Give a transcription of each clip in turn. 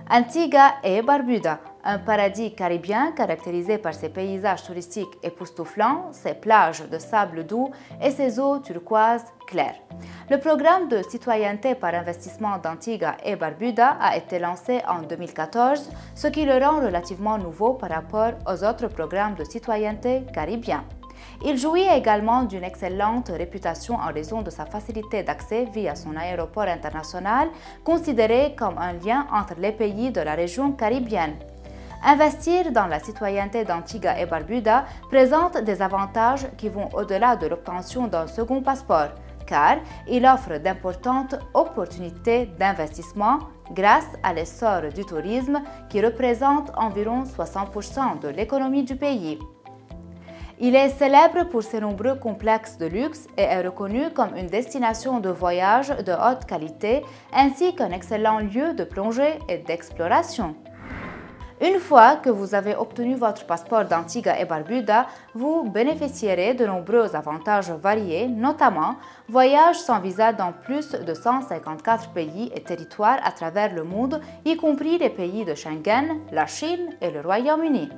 Antigua et Barbuda, un paradis caribéen caractérisé par ses paysages touristiques époustouflants, ses plages de sable doux et ses eaux turquoises claires. Le programme de citoyenneté par investissement d'Antigua et Barbuda a été lancé en 2014, ce qui le rend relativement nouveau par rapport aux autres programmes de citoyenneté caribéens. Il jouit également d'une excellente réputation en raison de sa facilité d'accès via son aéroport international, considéré comme un lien entre les pays de la région caribéenne. Investir dans la citoyenneté d'Antigua et Barbuda présente des avantages qui vont au-delà de l'obtention d'un second passeport, car il offre d'importantes opportunités d'investissement grâce à l'essor du tourisme qui représente environ 60% de l'économie du pays. Il est célèbre pour ses nombreux complexes de luxe et est reconnu comme une destination de voyage de haute qualité ainsi qu'un excellent lieu de plongée et d'exploration. Une fois que vous avez obtenu votre passeport d'Antigua et Barbuda, vous bénéficierez de nombreux avantages variés, notamment voyage sans visa dans plus de 154 pays et territoires à travers le monde, y compris les pays de Schengen, la Chine et le Royaume-Uni.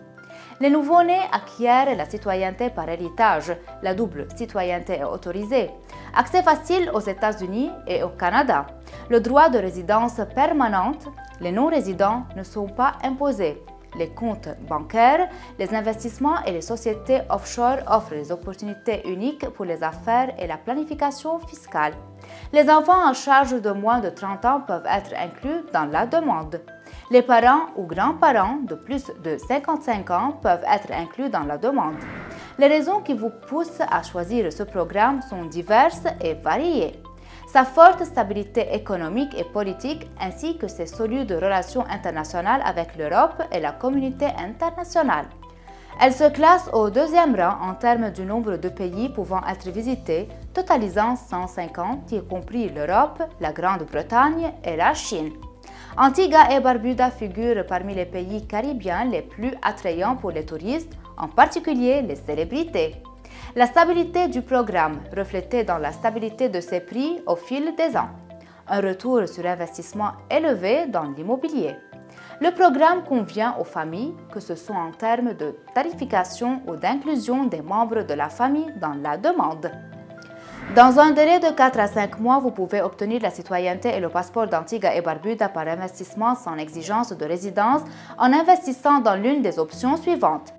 Les nouveau-nés acquièrent la citoyenneté par héritage, la double citoyenneté est autorisée, accès facile aux États-Unis et au Canada, le droit de résidence permanente, les non-résidents ne sont pas imposés, les comptes bancaires, les investissements et les sociétés offshore offrent des opportunités uniques pour les affaires et la planification fiscale. Les enfants en charge de moins de 30 ans peuvent être inclus dans la demande. Les parents ou grands-parents de plus de 55 ans peuvent être inclus dans la demande. Les raisons qui vous poussent à choisir ce programme sont diverses et variées. Sa forte stabilité économique et politique ainsi que ses solides relations internationales avec l'Europe et la communauté internationale. Elle se classe au deuxième rang en termes du nombre de pays pouvant être visités, totalisant 150, y compris l'Europe, la Grande-Bretagne et la Chine. Antigua et Barbuda figurent parmi les pays caribéens les plus attrayants pour les touristes, en particulier les célébrités. La stabilité du programme reflétée dans la stabilité de ses prix au fil des ans. Un retour sur investissement élevé dans l'immobilier. Le programme convient aux familles, que ce soit en termes de tarification ou d'inclusion des membres de la famille dans la demande. Dans un délai de 4 à 5 mois, vous pouvez obtenir la citoyenneté et le passeport d'Antigua et Barbuda par investissement sans exigence de résidence en investissant dans l'une des options suivantes.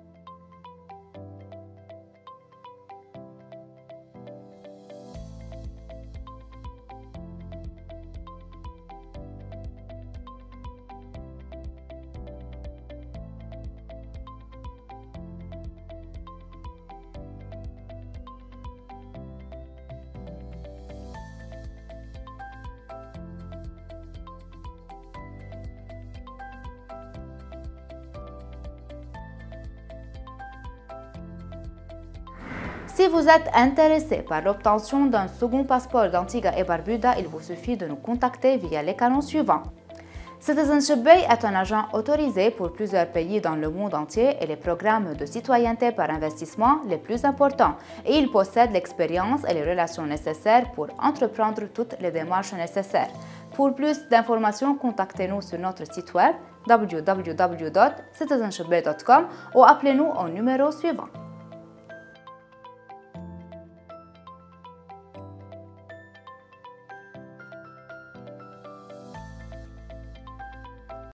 Si vous êtes intéressé par l'obtention d'un second passeport d'Antigua et Barbuda, il vous suffit de nous contacter via les canaux suivants. Citizenship Bay est un agent autorisé pour plusieurs pays dans le monde entier et les programmes de citoyenneté par investissement les plus importants, et il possède l'expérience et les relations nécessaires pour entreprendre toutes les démarches nécessaires. Pour plus d'informations, contactez-nous sur notre site web www.citizenshipbay.com ou appelez-nous au numéro suivant.